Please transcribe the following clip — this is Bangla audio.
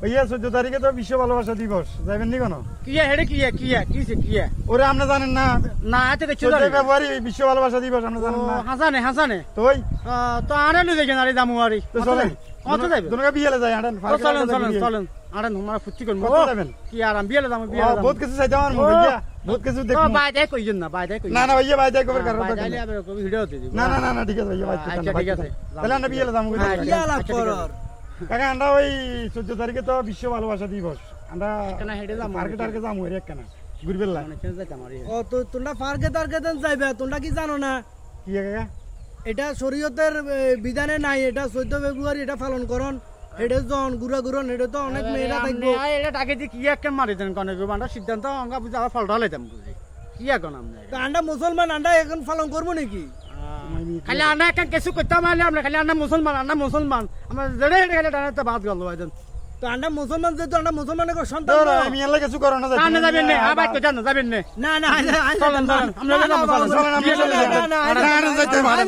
ভাইয়া 14 তারিখে তো বিশ্ব ভালোবাসা দিবস, যাবেন নি কোনো? ওরে আপনি জানেন না? না এত কিছু 14 ফেব্রুয়ারি বিশ্ব ভালোবাসা দিবস, আপনি জানেন না? হাসানে তোই তো আরে লই দেখেন আরে দামু আরে তো চলেন, কত যাবে? দুনকা বিয়েলে যাই আড়েন। চলেন আরে তোমার ফুটি করব। কত যাবেন? কি আরাম বিয়েলে দাম বিয়েলে বহুত কিছু চাইতে আমার ভাইয়া, বহুত কিছু দেখুন। বাইরে কইছেন না, বাইরে কইছেন না না ভাইয়া, বাইরে কইবার কারণ বাইরে আইলে আবার ভিডিও দিয়ে দিব। না না না না ঠিক আছে ভাইয়া, বাইরে আচ্ছা ঠিক আছে, তাহলে আমরা বিয়েলে যাবো। কি আলাপ করর কাকা আমরা ওই 14 তারিখে তো বিশ্ব ভালোবাসা দিবস, আমরা কেন হেডে যাবো? মার্কেট যাবো এর একখানা ঘুরবেলা। মানে কেন যাইতাম আরে ও তো তোমরা পার্কে দেন যাইবে, তোমরা কি জানো না কি কাকা? এটা শরীয়তের বিধানে নাই, এটা 14 ফেব্রুয়ারি এটা পালন করন। এটা জন ঘুরন এটা তো অনেক মেয়েরা থাকবো। এটা টাকে দি কি একটা মারি দেন কোন বান্ডা সিদ্ধান্ত অঙ্গা বুঝা ফলটা লাইতাম কি এখন আমরা তো আন্ডা মুসলমান আন্ডা এখন পালন করবো নাকি? খালি আনা একটা কিছু করতাম আমরা খালি আন্না মুসলমান আমরা জেড়ে গেলে টানাতে বাদ গেল ভাইজান। তো আন্ডা মুসলমান যেহেতু আন্ডা মুসলমানের সন্তান তো আমি এলা কিছু করো না, না যাবেন না আবার কই জানো যাবেন না না না চলেন আমরা চলেন, আমরা চলে যাই। না, না, না না যাইতে পারেন।